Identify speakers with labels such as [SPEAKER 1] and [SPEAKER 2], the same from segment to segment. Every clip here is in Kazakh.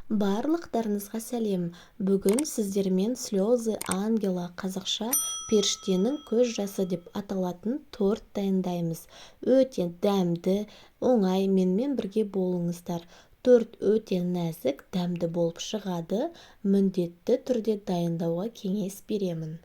[SPEAKER 1] Барлықтарыңызға сәлем. Бүгін сіздермен слезы ангела қазақша періштенің көз жасы деп аталатын торт дайындаймыз. Өте дәмді, оңай, менімен бірге болыңыздар. Торт өте нәзік, дәмді болып шығады. Міндетті түрде дайындауға кеңес беремін.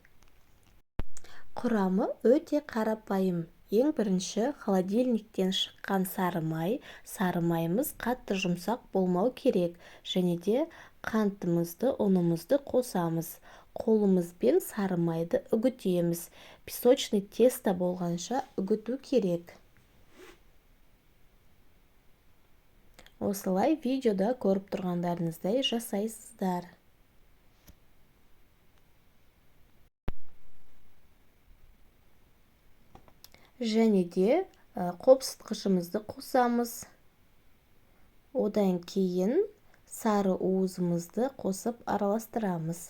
[SPEAKER 1] Құрамы өте қарапайым. Ең бірінші холодильниктен шыққан сары май. Сары майымыз қатты жұмсақ болмау керек. Және де қантымызды, ұнымызды қосамыз. Қолымызбен сары майды үгітеміз. Песочный тесто болғанша үгіту керек. Осылай видеода көріп тұрғандарыңыздай жасайсыздар. Және де қопсытқышымызды қосамыз. Одан кейін сары уызымызды қосып араластырамыз.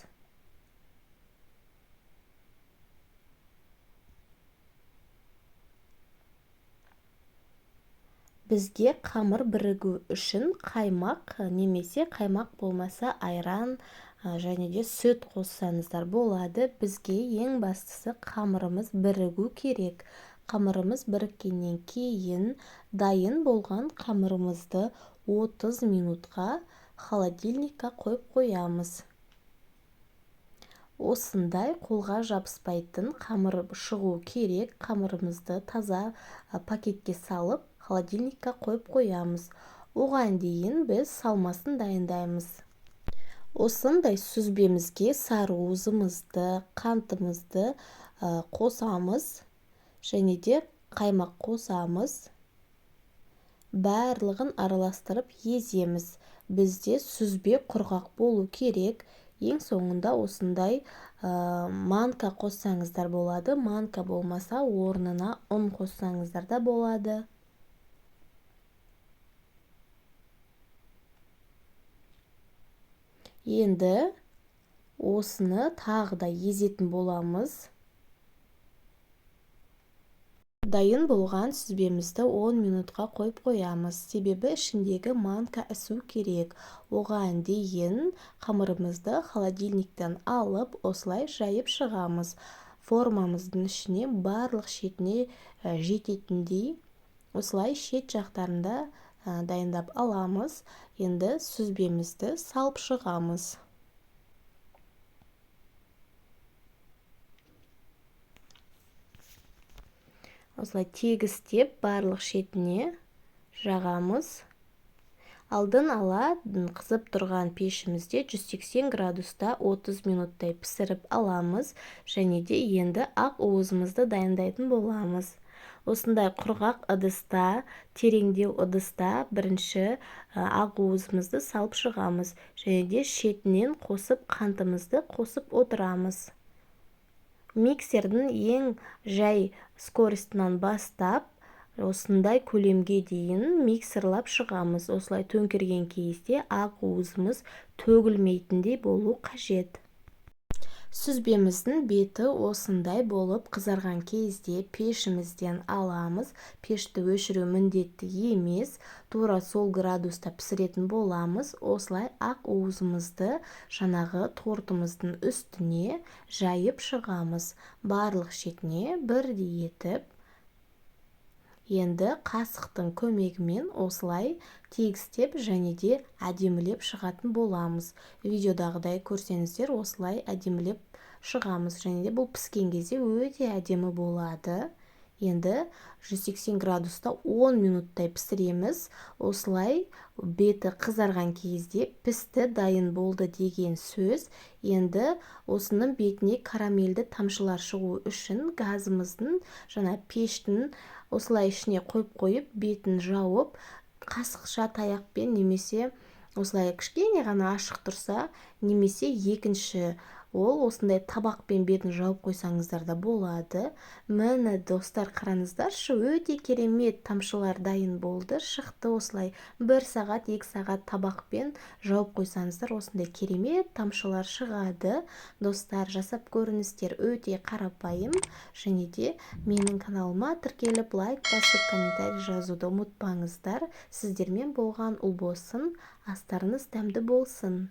[SPEAKER 1] Бізге қамыр бірігу үшін қаймақ немесе қаймақ болмаса айран және де сүт қоссаңыздар болады. Бізге ең бастысы қамырымыз бірігу керек. Қамырымыз біріккеннен кейін дайын болған қамырымызды 30 минутқа холодильникқа қойып қоямыз. Осындай қолға жабыспайтын қамыр шығу керек. Қамырымызды таза пакетке салып холодильникқа қойып қоямыз. Оған дейін біз салмасын дайындаймыз. Осындай сүзбемізге сары уызымызды, қантымызды қосамыз. Және де қаймақ қосамыз. Барлығын араластырып еземіз. Бізде сүзбе құрғақ болу керек. Ең соңында осындай манка қоссаңыздар болады. Манка болмаса орнына ұн қоссаңыздар да болады. Енді осыны тағы да езетін боламыз. Дайын болған сүзбемізді 10 минутқа қойып қоямыз. Себебі ішіндегі манка ісу керек. Оған дейін қамырымызды холодильниктен алып, осылай жайып шығамыз. Формамыздың ішіне барлық шетіне жететіндей осылай шет жақтарында дайындап аламыз. Енді сүзбемізді салып шығамыз. Осылай тегістеп барлық шетіне жағамыз. Алдын ала қызып тұрған пешімізде 180 градуста 30 минуттай пісіріп аламыз. Және де енді ақ уызымызды дайындайтын боламыз. Осындай құрғақ ыдыста, тереңдеу ыдыста бірінші ақ уызымызды салып шығамыз. Және де шетінен қосып қантымызды қосып отырамыз. Миксердің ең жай скоростынан бастап, осындай көлемге дейін миксерлап шығамыз. Осылай төңкерген кезде ақ уызымыз төгілмейтіндей болу қажет. Сүзбеміздің беті осындай болып қызарған кезде пешімізден аламыз. Пешті өшіру міндетті емес, тура сол градуста пісіретін боламыз. Осылай ақ уызымызды жаңағы тортымыздың үстіне жайып шығамыз. Барлық шетіне бірдей етіп. Енді қасықтың көмегімен осылай тегістеп және де әдемілеп шығатын боламыз. Видеодағыдай көрсеңіздер, осылай әдемілеп шығамыз. Және де бұл піскен кезде өте әдемі болады. Енді 180 градуста 10 минуттай пісіреміз. Осылай беті қызарған кезде пісті, дайын болды деген сөз. Енді осының бетіне карамельді тамшылар шығу үшін газымыздың жаңа пештің осылай ішіне қойып, бетін жауып, қасықша таяқпен немесе осылай кішкене ғана ашық тұрса, немесе екінші ол осындай табақпен бетін жауып қойсаңыздар да болады. Міне достар, қараңыздаршы, өте керемет тамшылар дайын болды, шықты осылай. 1 сағат 2 сағат табақпен жауып қойсаңыздар осындай керемет тамшылар шығады. Достар, жасап көріңіздер, өте қарапайым. Және де менің каналыма тіркеліп лайк басып комментарий жазуды ұмытпаңыздар. Сіздермен болған ұл болсын, астарыңыз дәмді болсын.